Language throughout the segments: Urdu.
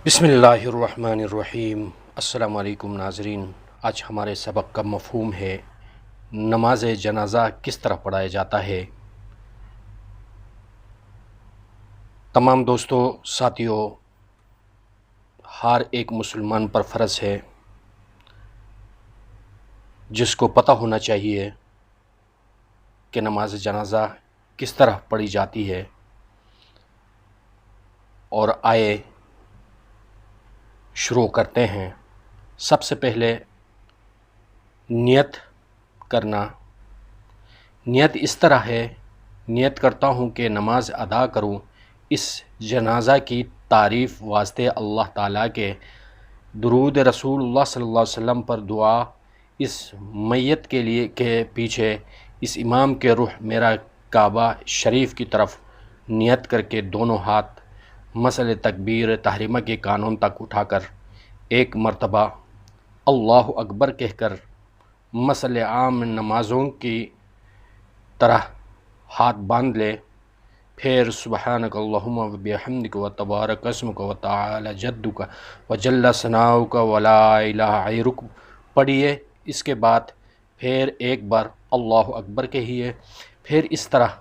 بسم اللہ الرحمن الرحیم۔ السلام علیکم ناظرین، آج ہمارے سبق کا مفہوم ہے نماز جنازہ کس طرح پڑھایا جاتا ہے۔ تمام دوستوں ساتھیوں، ہر ایک مسلمان پر فرض ہے جس کو پتہ ہونا چاہیے کہ نماز جنازہ کس طرح پڑھی جاتی ہے۔ اور آئے شروع کرتے ہیں۔ سب سے پہلے نیت کرنا۔ نیت اس طرح ہے، نیت کرتا ہوں کہ نماز ادا کروں اس جنازہ کی تعریف واسطے اللہ تعالیٰ کے، درود رسول اللہ صلی اللہ علیہ وسلم پر دعا، اس میت کے لیے کے پیچھے اس امام کے روح میرا کعبہ شریف کی طرف نیت کر کے دونوں ہاتھ مسئلہ تکبیر تحریمہ کے قانون تک اٹھا کر ایک مرتبہ اللہ اکبر کہہ کر مسئلہ عام نمازوں کی طرح ہاتھ باندھ لے، پھر سبحانک اللہم و بحمدک و تبارک اسمک و تعالی جدک و جل ثناؤک و لا الہ غیرک پڑھیے۔ اس کے بعد پھر ایک بار اللہ اکبر کہیے، پھر اس طرح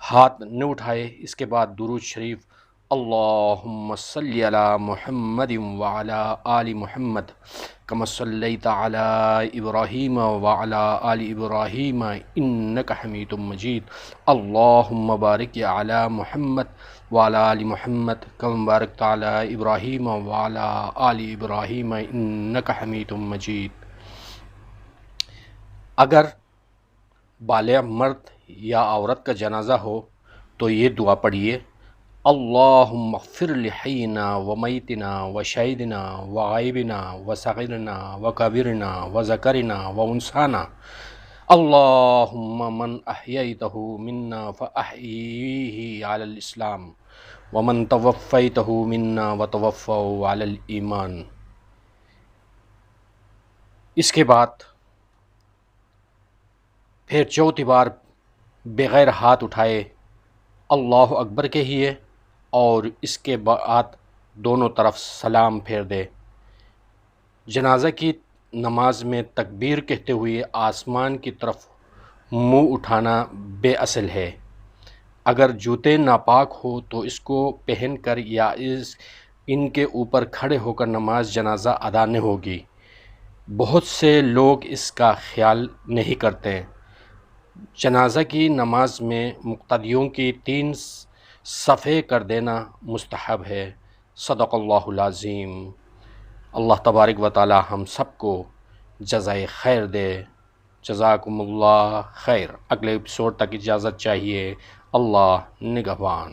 ہاتھ نہ اٹھائے۔ اس کے بعد درود شریف اللہم صلی علی محمد وعلی آل محمد کما صلیت علی ابراہیم وعلی آل ابراہیم انک حمید مجید، اللہم بارک علی محمد وعلی آل محمد کما بارکت علی ابراہیم وعلی آل ابراہیم انک حمید مجید۔ اگر بالغ مرد یا عورت کا جنازہ ہو تو یہ دعا پڑھیے، اللہم اغفر لحینا و میتنا و شہیدنا و غائبنا و صغیرنا و کبیرنا و ذکرنا و انثانا، اللہم من احییتہ منا فاحییہ علی الاسلام ومن توفیتہ منا وتوفہ علی الایمان۔ اس کے بعد پھر چوتھی بار بغیر ہاتھ اٹھائے اللہ اکبر کہیے، اور اس کے بعد دونوں طرف سلام پھیر دے۔ جنازہ کی نماز میں تکبیر کہتے ہوئے آسمان کی طرف منہ اٹھانا بے اصل ہے۔ اگر جوتے ناپاک ہو تو اس کو پہن کر یا ان کے اوپر کھڑے ہو کر نماز جنازہ ادا نہیں ہوگی۔ بہت سے لوگ اس کا خیال نہیں کرتے۔ جنازہ کی نماز میں مقتدیوں کی 3 صفحے کر دینا مستحب ہے۔ صدق اللہ العظیم۔ اللہ تبارک و تعالی ہم سب کو جزائے خیر دے۔ جزاکم اللہ خیر۔ اگلے ایپیسوڈ تک اجازت چاہیے۔ اللہ نگہبان۔